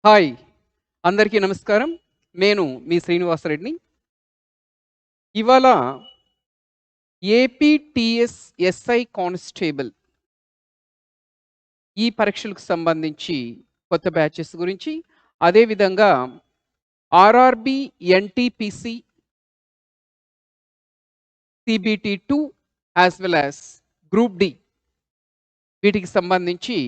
Hi! అందరికీ నమస్కారం. నేను మీ శ్రీనివాసరెడ్డిని. ఇవాళ ఏపీటీఎస్ ఎస్ఐ కానిస్టేబుల్ ఈ పరీక్షలకు సంబంధించి కొత్త బ్యాచెస్ గురించి, అదేవిధంగా RRB, NTPC, CBT two as well as group D వీటికి సంబంధించి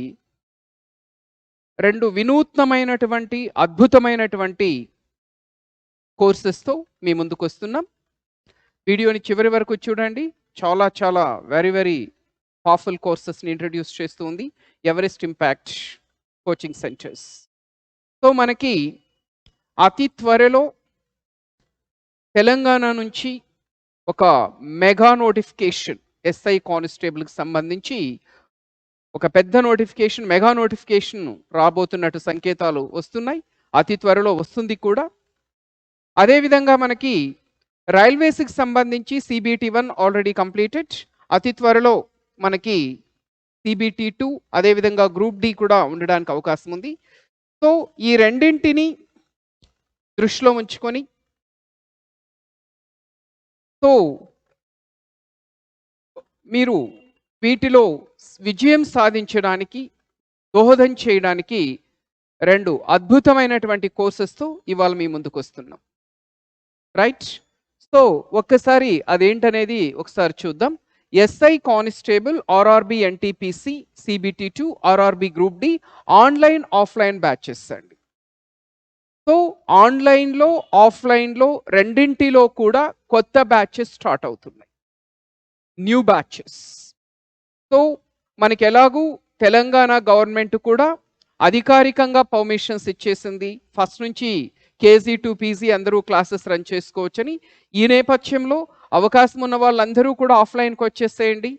2 వినూత్నమైనటువంటి, అద్భుతమైనటువంటి కోర్సెస్‌తో మీ ముందుకొస్తున్నాం. వీడియోని చివరి వరకు చూడండి. చాలా వెరీ పవర్ఫుల్ కోర్సెస్‌ని ఇంట్రడ్యూస్ చేస్తూ ఉంది Everest impact coaching centres. So మనకి అతి త్వరలో తెలంగాణ నుంచి ఒక మెగా నోటిఫికేషన్ ఎస్ఐ కానిస్టేబుల్‌కి సంబంధించి ఒక పెద్ద నోటిఫికేషన్, మెగా నోటిఫికేషన్ రాబోతున్నట్టు సంకేతాలు వస్తున్నాయి. అతి త్వరలో వస్తుంది కూడా. అదేవిధంగా మనకి రైల్వేస్కి సంబంధించి సీబీటీ-1 ఆల్రెడీ కంప్లీటెడ్. అతి త్వరలో మనకి సీబీటీ-2 అదేవిధంగా గ్రూప్ డి కూడా ఉండడానికి అవకాశం ఉంది. సో ఈ రెండింటిని దృష్టిలో ఉంచుకొని మీరు వీటిలో విజయం సాధించడానికి దోహదం చేయడానికి 2 అద్భుతమైనటువంటి కోర్సెస్‌తో ఇవాళ మీ ముందుకు వస్తున్నాం. రైట్? సో ఒక్కసారి అదేంటనేది ఒకసారి చూద్దాం. SI constable, RRB, NTPC, CBT two, RRB group D online, offline batches అండి. సో ఆన్‌లైన్‌లో, ఆఫ్‌లైన్‌లో రెండింటిలో కూడా కొత్త బ్యాచెస్ స్టార్ట్ అవుతున్నాయి. New batches. సో మనకి ఎలాగూ తెలంగాణ గవర్నమెంట్ కూడా అధికారికంగా పర్మిషన్స్ ఇచ్చేసింది. ఫస్ట్ నుంచి కేజీ టు పీజీ అందరూ క్లాసెస్ రన్ చేసుకోవచ్చని. ఈ నేపథ్యంలో అవకాశం ఉన్న వాళ్ళందరూ కూడా ఆఫ్లైన్కి వచ్చేసేయండి.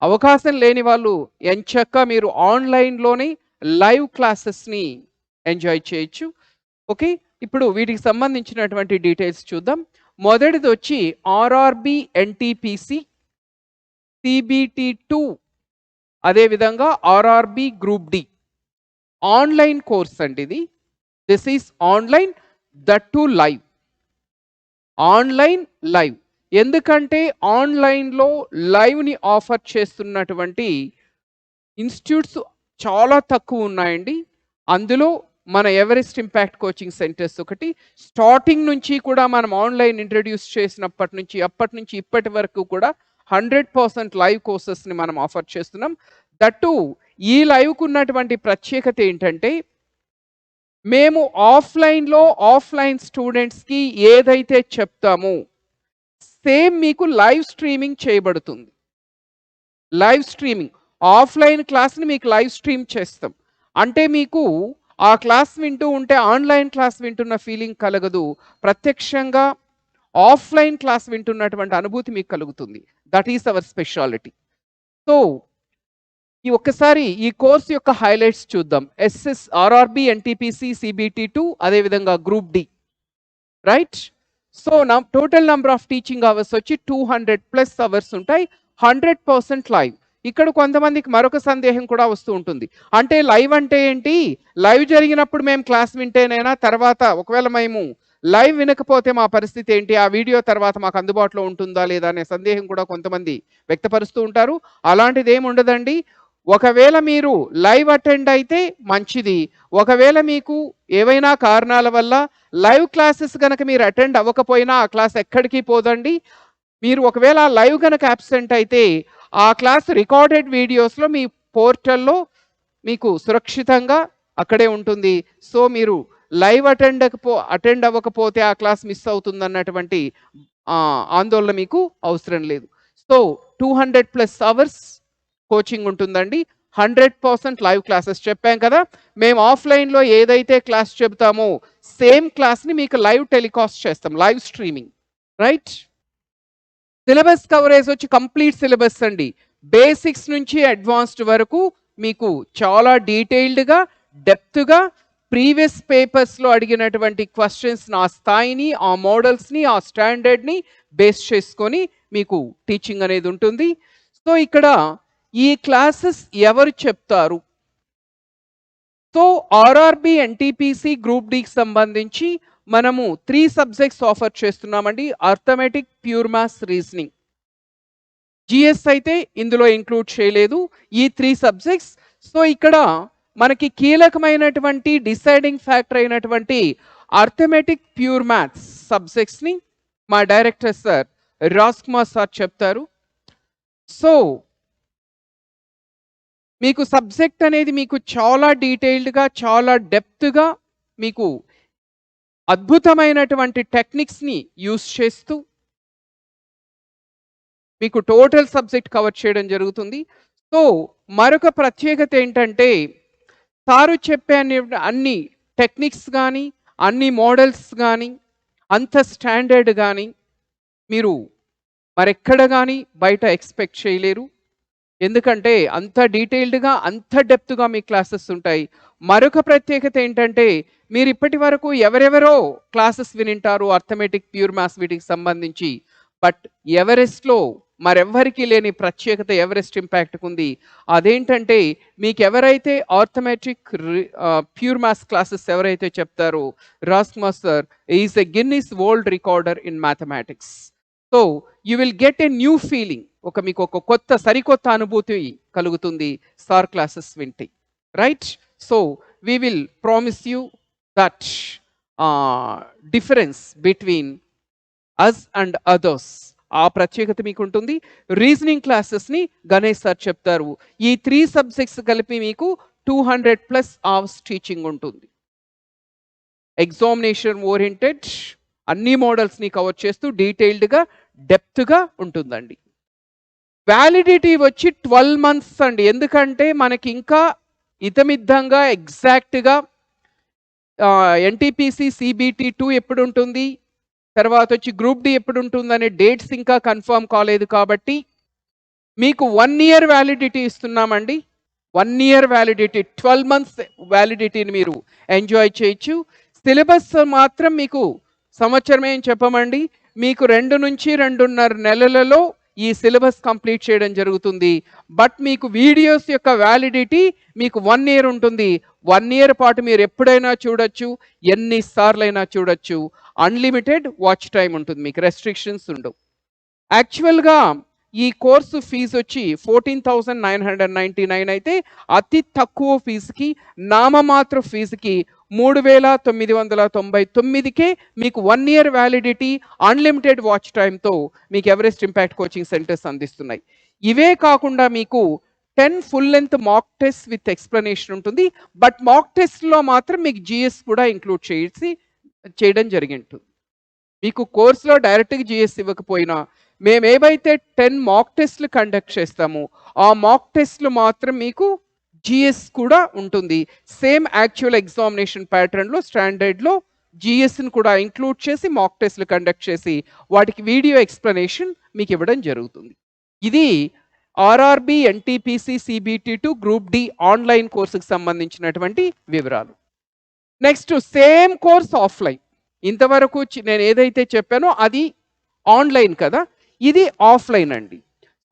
అవకాశం లేని వాళ్ళు ఎంచక్కా మీరు ఆన్లైన్లోనే లైవ్ క్లాసెస్ని ఎంజాయ్ చేయొచ్చు. ఓకే, ఇప్పుడు వీటికి సంబంధించినటువంటి డీటెయిల్స్ చూద్దాం. మొదటిది వచ్చి ఆర్ఆర్‌బీ, ఎన్‌టీపీసీ, సీబీటీ-2 అదేవిధంగా RRB group D online course అండి ఇది. This is online, that too live. Online, live. ఎందుకంటే ఆన్లైన్లో లైవ్ని ఆఫర్ చేస్తున్నటువంటి ఇన్స్టిట్యూట్స్ చాలా తక్కువ ఉన్నాయండి. అందులో మన ఎవరెస్ట్ ఇంపాక్ట్ కోచింగ్ సెంటర్స్ ఒకటి. స్టార్టింగ్ నుంచి కూడా మనం ఆన్లైన్ ఇంట్రడ్యూస్ చేసినప్పటి నుంచి అప్పటి నుంచి ఇప్పటి వరకు కూడా 100% లైవ్ కోర్సెస్ని మనం ఆఫర్ చేస్తున్నాం. దట్టు ఈ లైవ్కు ఉన్నటువంటి ప్రత్యేకత ఏంటంటే మేము ఆఫ్లైన్ స్టూడెంట్స్కి ఏదైతే చెప్తామో సేమ్ మీకు లైవ్ స్ట్రీమింగ్ చేయబడుతుంది. లైవ్ స్ట్రీమింగ్ ఆఫ్లైన్ క్లాస్ని మీకు లైవ్ స్ట్రీమ్ చేస్తాం. అంటే మీకు ఆ క్లాస్ వింటూ ఉంటే ఆన్లైన్ క్లాస్ వింటున్న ఫీలింగ్ కలగదు. ప్రత్యక్షంగా ఆఫ్లైన్ క్లాస్ వింటున్నటువంటి అనుభూతి మీకు కలుగుతుంది. That is our speciality. So ఈ ఒక్కసారి ఈ కోర్స్ యొక్క హైలైట్స్ చూద్దాం. ఆర్ఆర్‌బీ, ఎన్‌టీపీసీ, సీబీటీ-2 అదేవిధంగా group D. Right? So total number of teaching hours వచ్చి 200+ అవర్స్ ఉంటాయి. 100% లైవ్. ఇక్కడ కొంతమందికి మరొక సందేహం కూడా వస్తూ ఉంటుంది. అంటే లైవ్ అంటే ఏంటి? లైవ్ జరిగినప్పుడు మేము క్లాస్ వింటేనేనా, తర్వాత ఒకవేళ మేము లైవ్ వినకపోతే మా పరిస్థితి ఏంటి? ఆ వీడియో తర్వాత మాకు అందుబాటులో ఉంటుందా లేదా అనే సందేహం కూడా కొంతమంది వ్యక్తపరుస్తూ ఉంటారు. అలాంటిది ఏమి ఉండదండి. ఒకవేళ మీరు లైవ్ అటెండ్ అయితే మంచిది. ఒకవేళ మీకు ఏవైనా కారణాల వల్ల లైవ్ క్లాసెస్ గనక మీరు అటెండ్ అవ్వకపోయినా ఆ క్లాస్ ఎక్కడికి పోదండి. మీరు ఒకవేళ లైవ్ గనక అబ్సెంట్ అయితే ఆ క్లాస్ రికార్డెడ్ వీడియోస్లో మీ పోర్టల్లో మీకు సురక్షితంగా అక్కడే ఉంటుంది. సో మీరు లైవ్ అటెండ్ అవ్వకపోతే ఆ క్లాస్ మిస్ అవుతుందన్నటువంటి ఆందోళన మీకు అవసరం లేదు. సో 200+ అవర్స్ కోచింగ్ ఉంటుందండి. 100% లైవ్ క్లాసెస్ చెప్పాం కదా. మేము ఆఫ్లైన్లో ఏదైతే క్లాస్ చెబుతామో సేమ్ క్లాస్ని మీకు లైవ్ టెలికాస్ట్ చేస్తాం, live streaming. Right? Syllabus coverage వచ్చి కంప్లీట్ సిలబస్ అండి. బేసిక్స్ నుంచి అడ్వాన్స్డ్ వరకు మీకు చాలా డీటెయిల్డ్గా, డెప్త్గా ప్రీవియస్ పేపర్స్లో అడిగినటువంటి క్వశ్చన్స్ ఆ స్థాయిని, ఆ మోడల్స్ని, ఆ స్టాండర్డ్ని బేస్ చేసుకొని మీకు టీచింగ్ అనేది ఉంటుంది. సో ఇక్కడ ఈ క్లాసెస్ ఎవరు చెప్తారు? సో ఆర్ఆర్బి ఎన్టీపీసీ గ్రూప్ డికి సంబంధించి మనము 3 సబ్జెక్ట్స్ ఆఫర్ చేస్తున్నామండి. Arithmetic, pure maths, reasoning. GS అయితే ఇందులో ఇంక్లూడ్ చేయలేదు, ఈ 3 సబ్జెక్ట్స్. సో ఇక్కడ మనకి కీలకమైనటువంటి డిసైడింగ్ ఫ్యాక్టర్ అయినటువంటి అర్థమెటిక్, ప్యూర్ మ్యాథ్స్ సబ్జెక్ట్స్ని మా director sir Raj Kumar sir చెప్తారు. సో మీకు సబ్జెక్ట్ అనేది మీకు చాలా డీటెయిల్డ్గా, చాలా డెప్త్గా, మీకు అద్భుతమైనటువంటి టెక్నిక్స్ని యూస్ చేస్తూ మీకు టోటల్ సబ్జెక్ట్ కవర్ చేయడం జరుగుతుంది. సో మరొక ప్రత్యేకత ఏంటంటే సారు చెప్పే అన్ని టెక్నిక్స్ కానీ, అన్ని మోడల్స్ కానీ అంత స్టాండర్డ్ కానీ మీరు మరెక్కడ కానీ బయట ఎక్స్పెక్ట్ చేయలేరు. ఎందుకంటే అంత డీటెయిల్డ్గా, అంత డెప్త్గా మీ క్లాసెస్ ఉంటాయి. మరొక ప్రత్యేకత ఏంటంటే మీరు ఇప్పటి వరకు ఎవరెవరో క్లాసెస్ వినింటారు అర్థమెటిక్, ప్యూర్ మ్యాథ్స్ వీటికి సంబంధించి. బట్ ఎవరెస్ట్లో మరెవ్వరికి లేని ప్రత్యేకత ఎవరెస్ట్ ఇంపాక్ట్కి ఉంది. అదేంటంటే మీకు ఎవరైతే ఆర్థమెటిక్, ప్యూర్ మ్యాథ్స్ క్లాసెస్ ఎవరైతే చెప్తారో Raj Kumar sir is a Guinness world recorder in mathematics. So you will get a new feeling, మీకు ఒక కొత్త సరికొత్త అనుభూతి కలుగుతుంది సార్ క్లాసెస్ వింటే, right? So we will promise you that difference between us and others, ఆ ప్రత్యేకత మీకు ఉంటుంది. రీజనింగ్ క్లాసెస్ని గణేష్ సార్ చెప్తారు. ఈ 3 సబ్జెక్ట్స్ కలిపి మీకు 200+ అవర్స్ టీచింగ్ ఉంటుంది. ఎగ్జామినేషన్ ఓరియంటెడ్ అన్ని మోడల్స్ని కవర్ చేస్తూ డీటెయిల్డ్గా, డెప్త్గా ఉంటుందండి. వ్యాలిడిటీ వచ్చి 12 months అండి. ఎందుకంటే మనకి ఇంకా ఇతమిద్దంగా ఎగ్జాక్ట్గా ఎన్టీపీసీ సిబిటి 2 ఎప్పుడు ఉంటుంది, తర్వాత వచ్చి గ్రూప్ డి ఎప్పుడు ఉంటుంది అనే డేట్స్ ఇంకా కన్ఫర్మ్ కాలేదు. కాబట్టి మీకు 1 year వ్యాలిడిటీ ఇస్తున్నామండి. 1 year వ్యాలిడిటీ, 12 months వ్యాలిడిటీని మీరు ఎంజాయ్ చేయొచ్చు. సిలబస్ మాత్రం మీకు సంవత్సరమే చెప్పమండి, మీకు 2 నుంచి 2.5 నెలలలో ఈ సిలబస్ కంప్లీట్ చేయడం జరుగుతుంది. బట్ మీకు వీడియోస్ యొక్క వ్యాలిడిటీ మీకు 1 year ఉంటుంది. 1 year పాటు మీరు ఎప్పుడైనా చూడొచ్చు, ఎన్నిసార్లైనా చూడొచ్చు. అన్లిమిటెడ్ వాచ్ టైం ఉంటుంది, మీకు రెస్ట్రిక్షన్స్ ఉండవు. యాక్చువల్గా ఈ కోర్సు ఫీజు వచ్చి 14,999 అయితే అతి తక్కువ ఫీజుకి, నామమాత్ర ఫీజుకి 3,999కే మీకు 1 year వ్యాలిడిటీ, అన్లిమిటెడ్ వాచ్ టైంతో మీకు ఎవరెస్ట్ ఇంపాక్ట్ కోచింగ్ సెంటర్స్ అందిస్తున్నాయి. ఇవే కాకుండా మీకు 10 full length mock test with explanation ఉంటుంది. బట్ మాక్ టెస్ట్లో మాత్రం మీకు జిఎస్ కూడా ఇంక్లూడ్ చేయడం జరిగింటుంది. మీకు కోర్సులో డైరెక్ట్గా జిఎస్ ఇవ్వకపోయినా మేము ఏవైతే 10 మాక్ టెస్ట్లు కండక్ట్ చేస్తామో ఆ మాక్ టెస్ట్లు మాత్రం మీకు జిఎస్ కూడా ఉంటుంది. సేమ్ యాక్చువల్ ఎగ్జామినేషన్ ప్యాటర్న్లో, స్టాండర్డ్లో జిఎస్ని కూడా ఇంక్లూడ్ చేసి మాక్ టెస్ట్లు కండక్ట్ చేసి వాటికి వీడియో ఎక్స్ప్లెనేషన్ మీకు ఇవ్వడం జరుగుతుంది. ఇది RRB NTPC CBT 2 group D online కోర్సుకు సంబంధించినటువంటి వివరాలు. Next same course offline. ఇంతవరకు నేను ఏదైతే చెప్పానో అది ఆన్లైన్ కదా, ఇది ఆఫ్లైన్ అండి.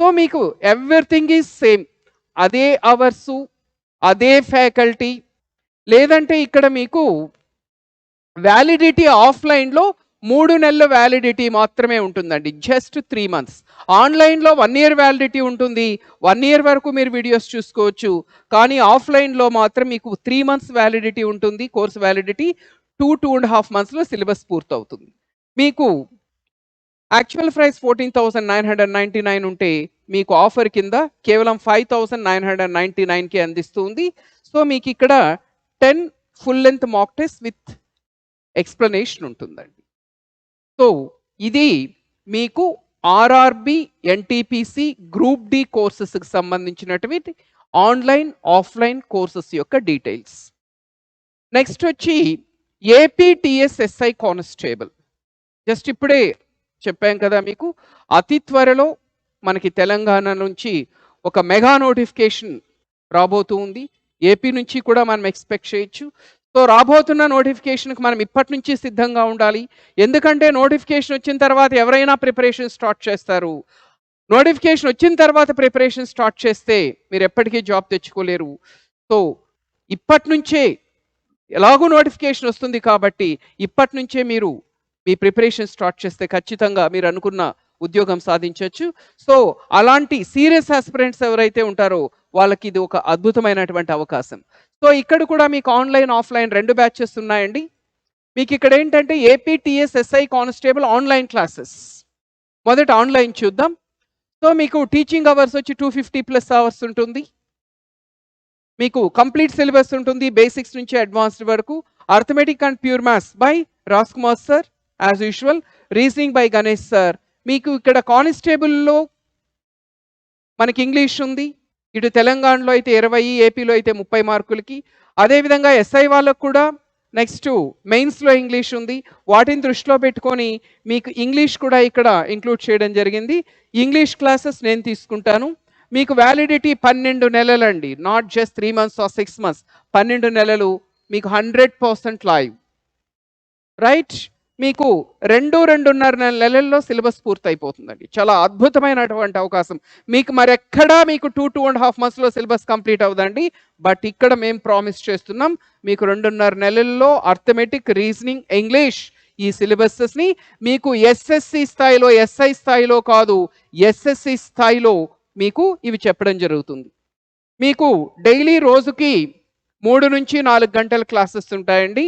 సో మీకు ఎవ్రీథింగ్ ఈజ్ సేమ్, అదే అవర్సు, అదే ఫ్యాకల్టీ. లేదంటే ఇక్కడ మీకు వ్యాలిడిటీ ఆఫ్లైన్లో 3 నెలల వ్యాలిడిటీ మాత్రమే ఉంటుందండి, జస్ట్ 3 months. ఆన్లైన్లో 1 year వ్యాలిడిటీ ఉంటుంది, 1 year వరకు మీరు వీడియోస్ చూసుకోవచ్చు. కానీ ఆఫ్లైన్లో మాత్రం మీకు 3 months వ్యాలిడిటీ ఉంటుంది. కోర్స్ వ్యాలిడిటీ 2.5 monthsలో సిలబస్ పూర్తవుతుంది. మీకు యాక్చువల్ ప్రైస్ 14,999 ఉంటే మీకు ఆఫర్ కింద కేవలం 5,999కి అందిస్తుంది. సో మీకు ఇక్కడ 10 full length mock test with explanation ఉంటుందండి. సో ఇది మీకు ఆర్ఆర్బి ఎన్టీపీసీ గ్రూప్ డి కోర్సెస్కి సంబంధించినటువంటి ఆన్లైన్, ఆఫ్లైన్ కోర్సెస్ యొక్క డీటెయిల్స్. నెక్స్ట్ వచ్చి ఏపీటీఎస్ఎస్ఐ కానిస్టేబుల్. జస్ట్ ఇప్పుడే చెప్పాం కదా మీకు, అతి త్వరలో మనకి తెలంగాణ నుంచి ఒక మెగా నోటిఫికేషన్ రాబోతూ ఉంది. ఏపీ నుంచి కూడా మనం ఎక్స్పెక్ట్ చేయొచ్చు. సో రాబోతున్న నోటిఫికేషన్కి మనం ఇప్పటి నుంచి సిద్ధంగా ఉండాలి. ఎందుకంటే నోటిఫికేషన్ వచ్చిన తర్వాత ఎవరైనా ప్రిపరేషన్ స్టార్ట్ చేస్తారు. నోటిఫికేషన్ వచ్చిన తర్వాత ప్రిపరేషన్ స్టార్ట్ చేస్తే మీరు ఎప్పటికీ జాబ్ తెచ్చుకోలేరు. సో ఇప్పటి నుంచే ఎలాగో నోటిఫికేషన్ వస్తుంది కాబట్టి ఇప్పటి నుంచే మీరు మీ ప్రిపరేషన్ స్టార్ట్ చేస్తే ఖచ్చితంగా మీరు అనుకున్న ఉద్యోగం సాధించవచ్చు. సో అలాంటి సీరియస్ ఆస్పిరెంట్స్ ఎవరైతే ఉంటారో వాళ్ళకి ఇది ఒక అద్భుతమైనటువంటి అవకాశం. సో ఇక్కడ కూడా మీకు ఆన్లైన్ ఆఫ్లైన్ 2 బ్యాచెస్ ఉన్నాయండి. మీకు ఇక్కడ ఏంటంటే APTS SI constable online classes. మొదట ఆన్లైన్ చూద్దాం. సో మీకు టీచింగ్ అవర్స్ వచ్చి 250+ అవర్స్ ఉంటుంది. మీకు కంప్లీట్ సిలబస్ ఉంటుంది, బేసిక్స్ నుంచి అడ్వాన్స్డ్ వరకు. Arithmetic and pure maths by Raj Kumar sir as usual. Reasoning by Ganesh sir. మీకు ఇక్కడ కానిస్టేబుల్లో మనకి ఇంగ్లీష్ ఉంది. ఇటు తెలంగాణలో అయితే 20, ఏపీలో అయితే 30 మార్కులకి. అదేవిధంగా ఎస్ఐ వాళ్ళకు కూడా నెక్స్ట్ మెయిన్స్లో ఇంగ్లీష్ ఉంది. వాటిని దృష్టిలో పెట్టుకొని మీకు ఇంగ్లీష్ కూడా ఇక్కడ ఇంక్లూడ్ చేయడం జరిగింది. ఇంగ్లీష్ క్లాసెస్ నేను తీసుకుంటాను. మీకు వ్యాలిడిటీ 12 నెలలండి, not just 3 months or 6 months. 12 నెలలు మీకు 100% లైవ్. రైట్. మీకు 2.5 నెలల్లో సిలబస్ పూర్తయిపోతుందండి. చాలా అద్భుతమైనటువంటి అవకాశం. మీకు మరెక్కడా మీకు 2.5 monthsలో సిలబస్ కంప్లీట్ అవ్వదండి. బట్ ఇక్కడ మేము ప్రామిస్ చేస్తున్నాం, మీకు 2.5 నెలల్లో అర్థమెటిక్, రీజనింగ్, ఇంగ్లీష్ ఈ సిలబసెస్ని మీకు ఎస్ఎస్సి స్థాయిలో, ఎస్ఐ స్థాయిలో కాదు, ఎస్ఎస్సి స్థాయిలో మీకు ఇవి చెప్పడం జరుగుతుంది. మీకు డైలీ రోజుకి 3 నుంచి 4 గంటల క్లాసెస్ ఉంటాయండి.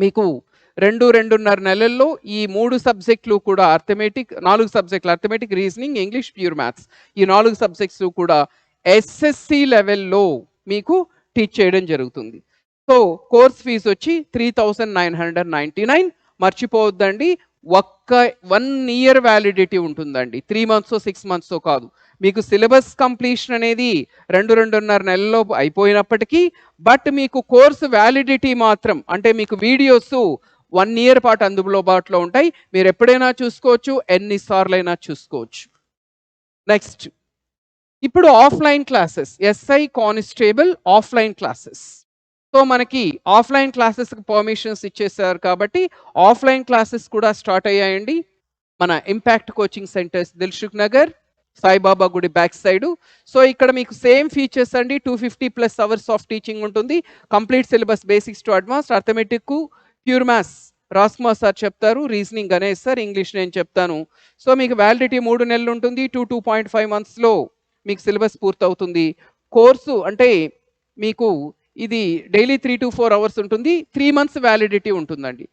మీకు 2.5 నెలల్లో ఈ 3 సబ్జెక్టులు కూడా అర్థమెటిక్, 4 సబ్జెక్టులు arithmetic, reasoning, English, pure maths, ఈ 4 సబ్జెక్ట్స్ కూడా ఎస్ఎస్సి లెవెల్లో మీకు టీచ్ చేయడం జరుగుతుంది. సో కోర్స్ ఫీజు వచ్చి 3,999. మర్చిపోవద్దండి, ఒక్క 1 year వ్యాలిడిటీ ఉంటుందండి. 3 months 6 months కాదు. మీకు సిలబస్ కంప్లీషన్ అనేది 2.5 నెలల్లో అయిపోయినప్పటికీ బట్ మీకు కోర్సు వ్యాలిడిటీ మాత్రం, అంటే మీకు వీడియోస్ 1 year పాటు అందుబాటులో ఉంటాయి. మీరు ఎప్పుడైనా చూసుకోవచ్చు, ఎన్నిసార్లైనా చూసుకోవచ్చు. నెక్స్ట్ ఇప్పుడు offline classes, SI constable offline classes. So మనకి ఆఫ్లైన్ క్లాసెస్కి పర్మిషన్స్ ఇచ్చేసారు కాబట్టి ఆఫ్లైన్ క్లాసెస్ కూడా స్టార్ట్ అయ్యాయండి. మన impact coaching centres, Dilsukh Nagar, Saibaba గుడి బ్యాక్ సైడ్. సో ఇక్కడ మీకు సేమ్ ఫీచర్స్ అండి. 250+ అవర్స్ ఆఫ్ టీచింగ్ ఉంటుంది. Complete syllabus basics to advance. Arithmetic, pure maths Raj Kumar sir చెప్తారు, రీజనింగ్ గణేష్ సార్, ఇంగ్లీష్ నేను చెప్తాను. సో మీకు వ్యాలిడిటీ 3 నెలలు ఉంటుంది. 2.5 monthsలో మీకు సిలబస్ పూర్తవుతుంది. కోర్సు అంటే మీకు ఇది డైలీ 3 to 4 hours ఉంటుంది. 3 months వ్యాలిడిటీ ఉంటుందండి.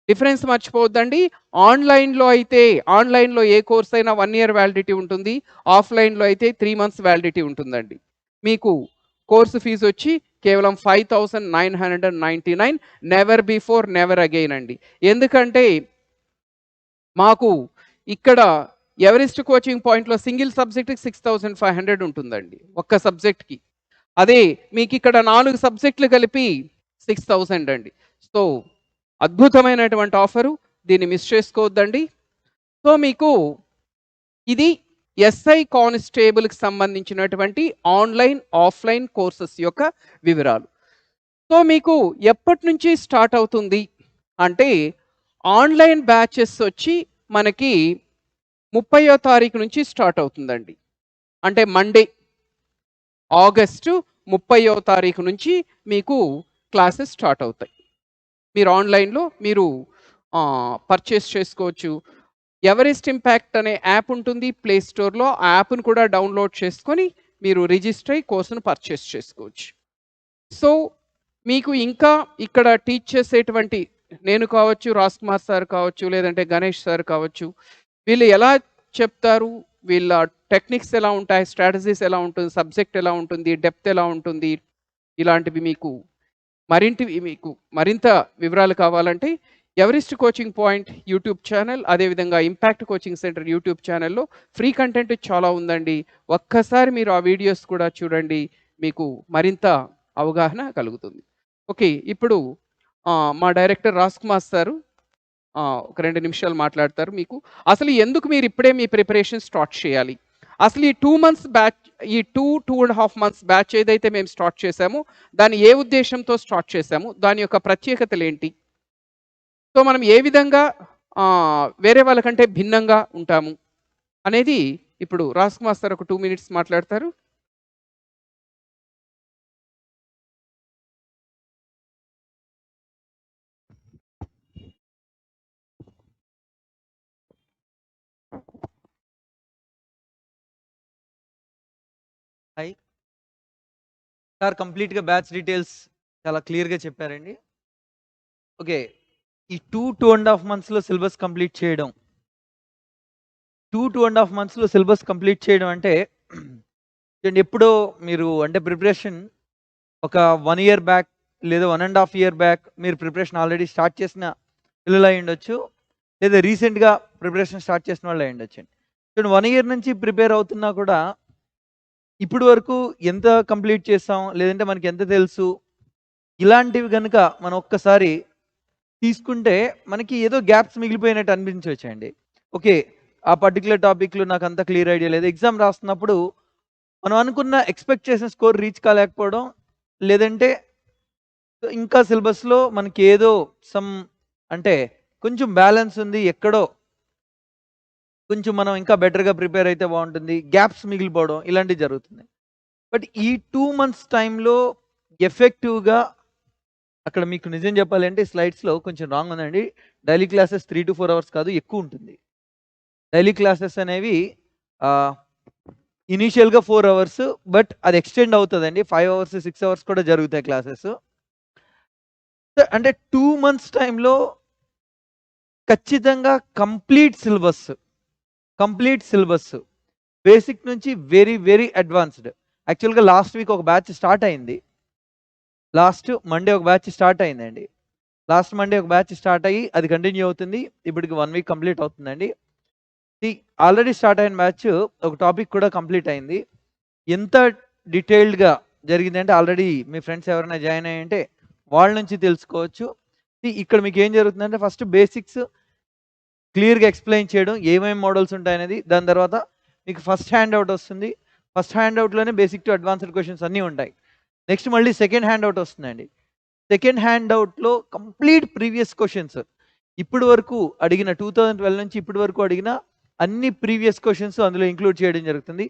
డిఫరెన్స్ మర్చిపోవద్దండి. ఆన్లైన్లో అయితే, ఆన్లైన్లో ఏ కోర్స్ అయినా 1 year వ్యాలిడిటీ ఉంటుంది. ఆఫ్లైన్లో అయితే 3 months వ్యాలిడిటీ ఉంటుందండి. మీకు కోర్సు ఫీజు వచ్చి కేవలం 5,999. నెవర్ బిఫోర్ నెవర్ అగైన్ అండి. ఎందుకంటే మాకు ఇక్కడ ఎవరెస్ట్ కోచింగ్ పాయింట్లో సింగిల్ సబ్జెక్ట్కి 6,500 ఉంటుందండి ఒక్క సబ్జెక్ట్కి. అదే మీకు ఇక్కడ 4 సబ్జెక్టులు కలిపి 6,000 అండి. సో అద్భుతమైనటువంటి ఆఫరు, దీన్ని మిస్ చేసుకోవద్దండి. సో మీకు ఇది ఎస్ఐ కానిస్టేబుల్కి సంబంధించినటువంటి ఆన్లైన్ ఆఫ్లైన్ కోర్సెస్ యొక్క వివరాలు. సో మీకు ఎప్పటి నుంచి స్టార్ట్ అవుతుంది అంటే ఆన్లైన్ బ్యాచెస్ వచ్చి మనకి 30వ తారీఖు నుంచి స్టార్ట్ అవుతుందండి. అంటే మండే ఆగస్టు 30వ తారీఖు నుంచి మీకు క్లాసెస్ స్టార్ట్ అవుతాయి. మీరు ఆన్లైన్లో మీరు పర్చేస్ చేసుకోవచ్చు. ఎవరెస్ట్ ఇంపాక్ట్ అనే యాప్ ఉంటుంది ప్లే స్టోర్లో. ఆ యాప్ను కూడా డౌన్లోడ్ చేసుకొని మీరు రిజిస్టర్ అయ్యి కోర్సును పర్చేస్ చేసుకోవచ్చు. సో మీకు ఇంకా ఇక్కడ టీచ్ చేసేటువంటి నేను కావచ్చు, రాజ్ కుమార్ సార్ కావచ్చు, లేదంటే గణేష్ సార్ కావచ్చు, వీళ్ళు ఎలా చెప్తారు, వీళ్ళ టెక్నిక్స్ ఎలా ఉంటాయి, స్ట్రాటజీస్ ఎలా ఉంటుంది, సబ్జెక్ట్ ఎలా ఉంటుంది, డెప్త్ ఎలా ఉంటుంది, ఇలాంటివి మీకు మరింత వివరాలు కావాలంటే Everest coaching point YouTube channel, అదేవిధంగా ఇంపాక్ట్ కోచింగ్ సెంటర్ యూట్యూబ్ ఛానల్లో ఫ్రీ కంటెంట్ చాలా ఉందండి. ఒక్కసారి మీరు ఆ వీడియోస్ కూడా చూడండి, మీకు మరింత అవగాహన కలుగుతుంది. ఓకే, ఇప్పుడు మా డైరెక్టర్ రాజ్ కుమార్ సారు ఒక 2 నిమిషాలు మాట్లాడతారు. మీకు అసలు ఎందుకు మీరు ఇప్పుడే మీ ప్రిపరేషన్ స్టార్ట్ చేయాలి, అసలు ఈ 2 months బ్యాచ్, ఈ 2.5 months బ్యాచ్ ఏదైతే మేము స్టార్ట్ చేశామో దాన్ని ఏ ఉద్దేశంతో స్టార్ట్ చేశాము, దాని యొక్క ప్రత్యేకతలు ఏంటి, సో మనం ఏ విధంగా వేరే వాళ్ళకంటే భిన్నంగా ఉంటాము అనేది ఇప్పుడు రాజ్ కుమార్ సార్ ఒక 2 minutes మాట్లాడతారు. హాయ్. సార్ కంప్లీట్‌గా బ్యాచ్ డీటెయిల్స్ చాలా క్లియర్‌గా చెప్పారండి. ఓకే. ఈ 2.5 మంత్స్‌లో సిలబస్ కంప్లీట్ చేయడం. 2.5 మంత్స్‌లో సిలబస్ కంప్లీట్ చేయడం అంటే చూడండి ఎప్పుడో మీరు అంటే ప్రిపరేషన్ ఒక 1 ఇయర్ బ్యాక్ లేదా 1 ½ ఇయర్ బ్యాక్ మీరు ప్రిపరేషన్ ఆల్రెడీ స్టార్ట్ చేసిన పిల్లలు అయ్యుండొచ్చు. లేదా రీసెంట్‌గా ప్రిపరేషన్ స్టార్ట్ చేసిన వాళ్ళు అయ్యుండొచ్చండి. చూడండి 1 ఇయర్ నుంచి ప్రిపేర్ అవుతున్నా కూడా ఇప్పటి వరకు ఎంత కంప్లీట్ చేసాం? లేదంటే మనకి ఎంత తెలుసు? ఇలాంటివి గనుక మనం ఒక్కసారి తీసుకుంటే మనకి ఏదో గ్యాప్స్ మిగిలిపోయినట్టు అనిపించవచ్చండి. ఓకే. ఆ పర్టిక్యులర్ టాపిక్‌లో నాకంత క్లియర్ ఐడియా లేదు. ఎగ్జామ్ రాస్తున్నప్పుడు మనం అనుకున్న ఎక్స్‌పెక్ట్ చేసిన స్కోర్ రీచ్ కాలేకపోవడం, లేదంటే ఇంకా సిలబస్‌లో మనకేదో సమ్ అంటే కొంచెం బ్యాలెన్స్ ఉంది. ఎక్కడో కొంచెం మనం ఇంకా బెటర్‌గా ప్రిపేర్ అయితే బావుంటుంది. గ్యాప్స్ మిగిలిపోవడం ఇలాంటివి జరుగుతున్నాయి. బట్ ఈ 2 మంత్స్ టైమ్‌లో ఎఫెక్టివ్‌గా అక్కడ మీకు నిజం చెప్పాలంటే స్లైడ్స్‌లో కొంచెం రాంగ్ ఉందండి. డైలీ క్లాసెస్ 3-4 అవర్స్ కాదు ఎక్కువుంటుంది. డైలీ క్లాసెస్ అనేవి ఆహ్, ఇనీషియల్‌గా 4 అవర్స్ బట్ అది ఎక్స్‌టెండ్ అవుతదండి. 5 అవర్స్, 6 అవర్స్ కూడా జరుగుతాయి క్లాసెస్. అంటే 2 మంత్స్ టైమ్‌లో ఖచ్చితంగా కంప్లీట్ సిలబస్. బేసిక్ నుంచి వెరీ, వెరీ అడ్వాన్స్‌డ్. యాక్చువల్‌గా లాస్ట్ వీక్ ఒక బ్యాచ్ స్టార్ట్ అయింది. లాస్ట్ మండే ఒక బ్యాచ్ స్టార్ట్ అయిందండి. లాస్ట్ మండే ఒక బ్యాచ్ స్టార్ట్ అయ్యి అది కంటిన్యూ అవుతుంది. ఇప్పటికి 1 వీక్ కంప్లీట్ అవుతుందండి. ఆల్రెడీ స్టార్ట్ అయిన బ్యాచ్ ఒక టాపిక్ కూడా కంప్లీట్ అయింది. ఎంత డీటెయిల్డ్‌గా జరిగిందంటే ఆల్రెడీ మీ ఫ్రెండ్స్ ఎవరైనా జాయిన్ అయ్యుంటే వాళ్ళ నుంచి తెలుసుకోవచ్చు. ఇక్కడ మీకేం జరుగుతుందంటే ఫస్ట్ బేసిక్స్ క్లియర్‌గా ఎక్స్‌ప్లెయిన్ చేయడం. ఏమేం మోడల్స్ ఉంటాయనేది. దాని తర్వాత మీకు ఫస్ట్ హ్యాండ్ ఔట్ వస్తుంది. ఫస్ట్ హ్యాండ్ ఔట్‌లోనే బేసిక్ టు అడ్వాన్స్‌డ్ క్వెషన్స్ అన్నీ ఉంటాయి. నెక్స్ట్ మళ్ళీ సెకండ్ హ్యాండ్ ఔట్ వస్తుందండి. సెకండ్ హ్యాండ్ ఔట్‌లో కంప్లీట్ ప్రీవియస్ క్వెషన్స్. ఇప్పటి వరకు అడిగిన 2012 నుంచి ఇప్పటి వరకు అడిగిన అన్ని ప్రీవియస్ క్వెషన్స్ అందులో ఇంక్లూడ్ చేయడం జరుగుతుంది.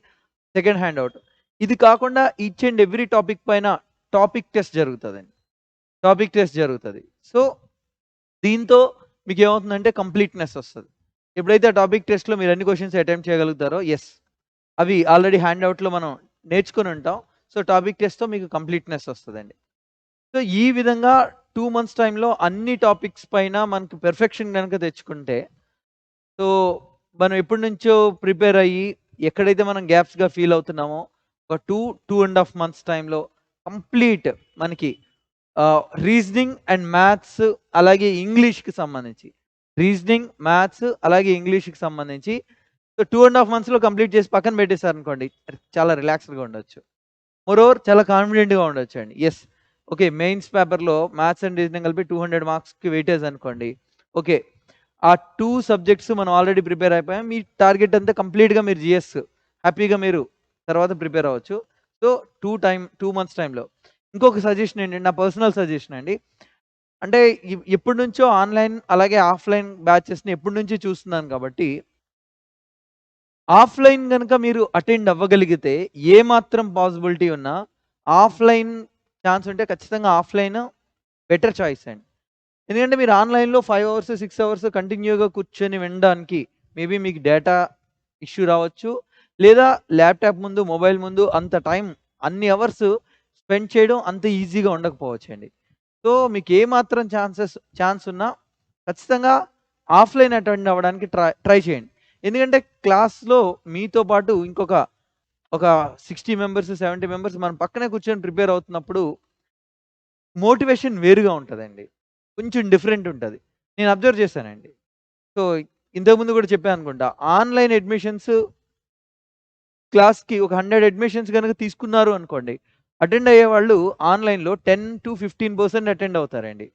Second hand out. ఇది కాకుండా ఈచ్ అండ్ ఎవ్రీ టాపిక్ పైన టాపిక్ టెస్ట్ జరుగుతదండి. టాపిక్ టెస్ట్ జరుగుతది. సో, దీంతో మీకేమవుతుందంటే కంప్లీట్‌నెస్ వస్తది. ఎప్పుడైతే ఆ టాపిక్ టెస్ట్‌లో మీరు అన్ని క్వెషన్స్ అటెంప్ట్ చేయగలుగుతారో యెస్. అవి ఆల్రెడీ హ్యాండ్ ఔట్‌లో మనం నేర్చుకొని ఉంటాం. సో, టాపిక్ టెస్ట్‌తో మీకు కంప్లీట్‌నెస్ వస్తదండి. సో, ఈ విధంగా 2 మంత్స్ టైమ్‌లో అన్ని టాపిక్స్ పైన మనకు పెర్ఫెక్షన్ గనుక తెచ్చుకుంటే, సో, మనం ఎప్పటినుంచో ప్రిపేర్ అయ్యి, ఎక్కడైతే మనం గ్యాప్స్‌గా ఫీల్ అవుతున్నామో, ఒక 2 ½ మంత్స్ టైమ్‌లో కంప్లీట్ మనకి రీజనింగ్ అండ్ మ్యాథ్స్ అలాగే ఇంగ్లీష్‌కి సంబంధించి. రీజనింగ్, మ్యాథ్స్ అలాగే ఇంగ్లీష్‌కి సంబంధించి సో, 2 ½ మంత్స్‌లో కంప్లీట్ చేసి పక్కన పెట్టేసారనుకోండి, చాలా రిలాక్స్‌డ్‌గా ఉండొచ్చు. మోరోవర్ చాలా కాన్ఫిడెంట్‌గా ఉండొచ్చండి. యెస్. ఓకే. మెయిన్స్ పేపర్‌లో మ్యాథ్స్ అండ్ రీజనింగ్ కలిపి 200 మార్క్స్‌కి వెయిటేజ్ అనుకోండి. ఓకే. ఆ 2 సబ్జెక్ట్స్ మనం ఆల్రెడీ ప్రిపేర్ అయిపోయాం. మీ టార్గెట్ అంతా కంప్లీట్‌గా మీరు జీఎస్ హ్యాపీగా మీరు తర్వాత ప్రిపేర్ అవ్వచ్చు. సో, 2 మంత్స్ టైమ్‌లో. ఇంకొక సజెషన్ ఏంటంటే నా పర్సనల్ సజెషన్ అండి. అంటే ఎప్పటినుంచో ఆన్‌లైన్ అలాగే ఆఫ్‌లైన్ బ్యాచెస్‌ని ఎప్పటినుంచో చూస్తున్నాను కాబట్టి ఆఫ్‌లైన్ గనుక మీరు అటెండ్ అవ్వగలిగితే, ఏ మాత్రం పాసిబిలిటీ ఉన్నా, ఆఫ్‌లైన్ ఛాన్స్ ఉంటే ఖచ్చితంగా ఆఫ్‌లైన్ బెటర్ చాయిస్ అండి. ఎందుకంటే మీరు ఆన్‌లైన్‌లో 5 అవర్స్, 6 అవర్స్ కంటిన్యూ‌గా కూర్చొని వినడానికి మేబీ మీకు డేటా ఇష్యూ రావచ్చు. లేదా ల్యాప్‌టాప్ ముందు, మొబైల్ ముందు అంత టైం అన్ని అవర్స్ స్పెండ్ చేయడం అంత ఈజీగా ఉండకపోవచ్చండి. సో, మీకు ఏ మాత్రం ఛాన్స్ ఉన్నా ఖచ్చితంగా ఆఫ్‌లైన్ అటెండ్ అవ్వడానికి ట్రై చేయండి. ఎందుకంటే క్లాస్‌లో మీతో పాటు ఒక 60 మెంబర్స్, 70 మెంబర్స్ మన పక్కనే కూర్చొని ప్రిపేర్ అవుతున్నప్పుడు మోటివేషన్ వేరుగా ఉంటదండి. కొంచెం డిఫరెంట్ ఉంటది. నేను అబ్జర్వ్ చేశానండి. సో, ఇంతకుముందు కూడా చెప్పాను అనుకుంటా. ఆన్‌లైన్ అడ్మిషన్స్ క్లాస్‌కి ఒక 100 అడ్మిషన్స్ గనుక తీసుకున్నారు అనుకోండి. అటెండ్ అయ్యేవాళ్ళు ఆన్‌లైన్‌లో 10-15% అటెండ్ అవుతారండి.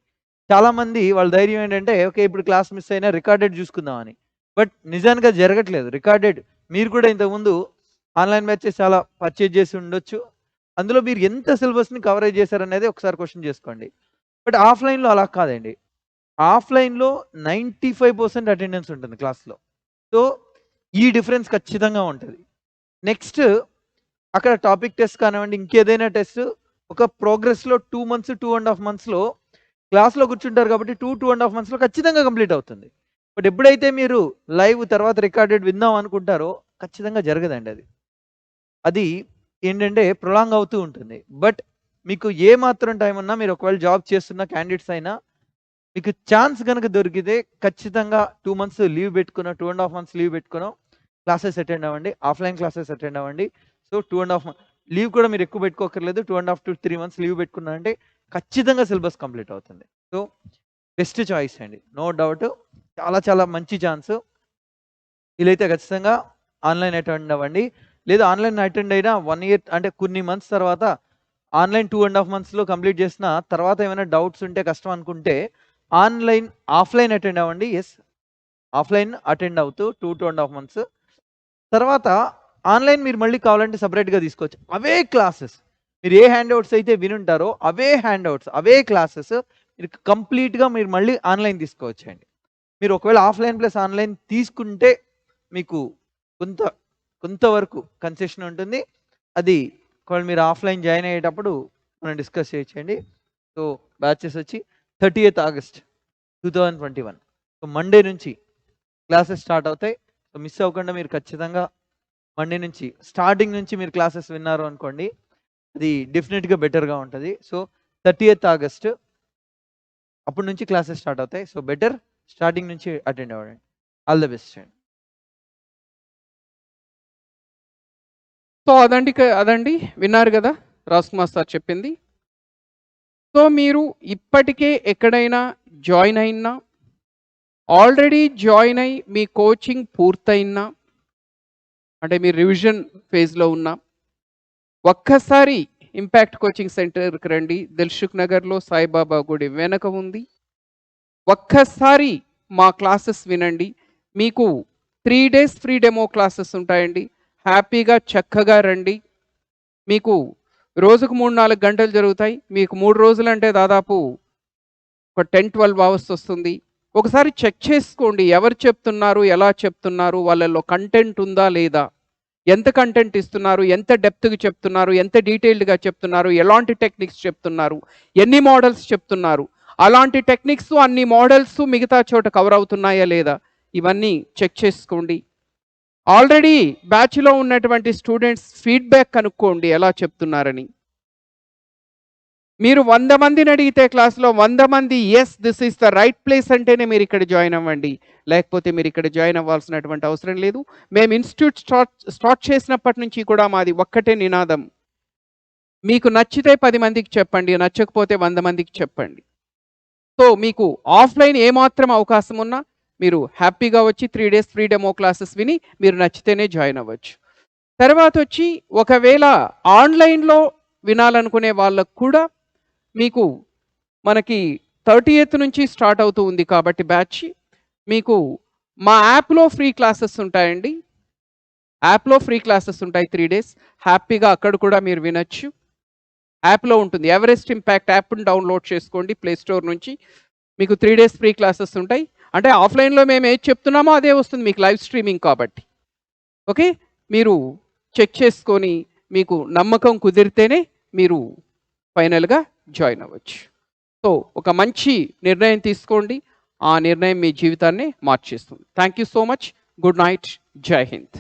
చాలామంది వాళ్ళ ధైర్యం ఏంటంటే, ఓకే. ఇప్పుడు క్లాస్ మిస్ అయినా రికార్డెడ్ చూసుకుందాం అని. బట్ నిజానికి అది జరగట్లేదు. రికార్డెడ్ మీరు కూడా ఇంతకుముందు ఆన్‌లైన్ బ్యాచెస్ చాలా పర్చేజ్ చేసి ఉండొచ్చు. అందులో మీరు ఎంత సిలబస్‌ని కవరేజ్ చేశారనేది ఒకసారి క్వెషన్ చేసుకోండి. బట్ ఆఫ్‌లైన్‌లో అలా కాదండి. ఆఫ్‌లైన్‌లో 95% అటెండెన్స్ ఉంటుంది క్లాస్‌లో. సో, ఈ డిఫరెన్స్ ఖచ్చితంగా ఉంటది. నెక్స్ట్ అక్కడ టాపిక్ టెస్ట్ కానివ్వండి, ఇంకేదైనా టెస్ట్ ఒక ప్రోగ్రెస్‌లో 2 మంత్స్, 2 ½ మంత్స్‌లో క్లాస్‌లో కూర్చుంటారు కాబట్టి 2 ½ మంత్స్‌లో ఖచ్చితంగా కంప్లీట్ అవుతుంది. బట్ ఎప్పుడైతే మీరు లైవ్ తర్వాత రికార్డెడ్ విందాం అనుకుంటారో ఖచ్చితంగా జరగదండి అది. అది ఏంటంటే ప్రొలాంగ్ అవుతూ ఉంటుంది. బట్ మీకు ఏ మాత్రం టైం ఉన్నా మీరు ఒకవేళ జాబ్ చేస్తున్న క్యాండిడేట్స్ అయినా మీకు ఛాన్స్ గనుక దొరికితే ఖచ్చితంగా 2 మంత్స్ లీవ్ పెట్టుకునో, 2½ మంత్స్ లీవ్ పెట్టుకునో క్లాసెస్ అటెండ్ అవ్వండి. ఆఫ్‌లైన్ క్లాసెస్ అటెండ్ అవ్వండి. సో 2½ లీవ్ కూడా మీరు ఎక్కువ పెట్టుకోక్కర్లేదు. 2½ to 3 మంత్స్ లీవ్ పెట్టుకున్నారంటే ఖచ్చితంగా సిలబస్ కంప్లీట్ అవుతుంది. సో బెస్ట్ చాయిస్ అండి. No doubt. చాలా చాలా మంచి ఛాన్స్. వీలైతే ఖచ్చితంగా ఆన్‌లైన్ అటెండ్ అవ్వండి. లేదా ఆన్‌లైన్ అటెండ్ అయినా 1 ఇయర్ అంటే కొన్ని మంత్స్ తర్వాత ఆన్‌లైన్ 2½ మంత్స్‌లో కంప్లీట్ చేసిన తర్వాత ఏమైనా డౌట్స్ ఉంటే కష్టం అనుకుంటే ఆఫ్‌లైన్ అటెండ్ అవ్వండి. యెస్. ఆఫ్‌లైన్ అటెండ్ అవుతూ 2½ మంత్స్. తర్వాత ఆన్‌లైన్ మీరు మళ్ళీ కావాలంటే సెపరేట్‌గా తీసుకోవచ్చు. అవే క్లాసెస్ మీరు ఏ హ్యాండ్‌ఔట్స్ అయితే వినుంటారో అవే హ్యాండ్‌ఔట్స్, అవే క్లాసెస్ మీరు కంప్లీట్‌గా మీరు మళ్ళీ ఆన్‌లైన్ తీసుకోవచ్చండి. మీరు ఒకవేళ ఆఫ్‌లైన్ ప్లస్ ఆన్‌లైన్ తీసుకుంటే మీకు కొంతవరకు కన్సెషన్ ఉంటుంది. అది ఒకవేళ మీరు ఆఫ్‌లైన్ జాయిన్ అయ్యేటప్పుడు మనం డిస్కస్ చేయొచ్చండి. సో బ్యాచెస్ వచ్చి 30th ఆగస్ట్ 2021. సో మండే నుంచి క్లాసెస్ స్టార్ట్ అవుతాయి. సో మిస్ అవ్వకుండా మీరు ఖచ్చితంగా మండే నుంచి స్టార్టింగ్ నుంచి మీరు క్లాసెస్ విన్నారు అనుకోండి, అది డెఫినెట్‌గా బెటర్‌గా ఉంటది. సో 30th ఆగస్ట్ అప్పటి నుంచి క్లాసెస్ స్టార్ట్ అవుతాయి. సో బెటర్ స్టార్టింగ్ నుంచి అటెండ్ అవ్వండి. ఆల్ ది బెస్ట్ అండి. సో అదండి విన్నారు కదా రాజ్‌కుమార్ సార్ చెప్పింది. సో మీరు ఇప్పటికే ఎక్కడైనా జాయిన్ అయినా, ఆల్రెడీ జాయిన్ అయ్యి మీ కోచింగ్ పూర్తయినా, అంటే మీరు రివిజన్ ఫేజ్‌లో ఉన్నా, ఒక్కసారి ఇంపాక్ట్ కోచింగ్ సెంటర్‌కి రండి. దిల్‌సుఖ్ నగర్‌లో సాయిబాబా గుడి వెనక ఉంది. ఒక్కసారి మా క్లాసెస్ వినండి. మీకు 3 డేస్ ఫ్రీ డెమో క్లాసెస్ ఉంటాయండి. హ్యాపీగా చక్కగా రండి. మీకు రోజుకు 3, 4 గంటలు జరుగుతాయి. మీకు 3 రోజులంటే దాదాపు ఒక 10, 12 అవర్స్ వస్తుంది. ఒకసారి చెక్ చేసుకోండి. ఎవరు చెప్తున్నారు? ఎలా చెప్తున్నారు? వాళ్ళలో కంటెంట్ ఉందా? లేదా? ఎంత కంటెంట్ ఇస్తున్నారు? ఎంత డెప్త్‌గా చెప్తున్నారు? ఎంత డీటెయిల్డ్‌గా చెప్తున్నారు? ఎలాంటి టెక్నిక్స్ చెప్తున్నారు? ఎన్ని మోడల్స్ చెప్తున్నారు? అలాంటి టెక్నిక్స్, అన్ని మోడల్స్ మిగతా చోట కవర్ అవుతున్నాయా? లేదా? ఇవన్నీ చెక్ చేసుకోండి. ఆల్రెడీ బ్యాచ్‌లో ఉన్నటువంటి స్టూడెంట్స్ ఫీడ్‌బ్యాక్ కనుక్కోండి ఎలా చెప్తున్నారని. మీరు 100 మందిని అడిగితే క్లాస్‌లో 100 మంది yes this is the right place అంటేనే మీరు ఇక్కడ జాయిన్ అవ్వండి. లేకపోతే మీరు ఇక్కడ జాయిన్ అవ్వాల్సినటువంటి అవసరం లేదు. మేము ఇన్‌స్టిట్యూట్ స్టార్ట్ చేసినప్పటి నుంచి కూడా మాది ఒక్కటే నినాదం. మీకు నచ్చితే 10 మందికి చెప్పండి. నచ్చకపోతే 100 మందికి చెప్పండి. సో మీకు ఆఫ్‌లైన్ ఏమాత్రం అవకాశం ఉన్నా మీరు హ్యాపీగా వచ్చి 3 డేస్ ఫ్రీ డెమో క్లాసెస్ విని మీరు నచ్చితేనే జాయిన్ అవ్వచ్చు. తర్వాత వచ్చి ఒకవేళ ఆన్‌లైన్‌లో వినాలనుకునే వాళ్ళకు కూడా మీకు మనకి 30th నుంచి స్టార్ట్ అవుతూ ఉంది కాబట్టి బ్యాచ్ మీకు మా యాప్‌లో ఫ్రీ క్లాసెస్ ఉంటాయండి. యాప్‌లో ఫ్రీ క్లాసెస్ ఉంటాయి 3 డేస్. హ్యాపీగా అక్కడ కూడా మీరు వినొచ్చు. యాప్‌లో ఉంటుంది. ఎవరెస్ట్ ఇంపాక్ట్ యాప్‌ని డౌన్‌లోడ్ చేసుకోండి ప్లే స్టోర్ నుంచి. మీకు 3 డేస్ ఫ్రీ క్లాసెస్ ఉంటాయి. అంటే ఆఫ్‌లైన్‌లో మేము ఏది చెప్తున్నామో అదే వస్తుంది మీకు లైవ్ స్ట్రీమింగ్ కాబట్టి. ఓకే. మీరు చెక్ చేసుకొని మీకు నమ్మకం కుదిరితేనే మీరు ఫైనల్‌గా జాయిన్ అవ్వచ్చు. సో ఒక మంచి నిర్ణయం తీసుకోండి. ఆ నిర్ణయం మీ జీవితాన్ని మార్చేస్తుంది. Thank you so much. Good night. జై హింద్.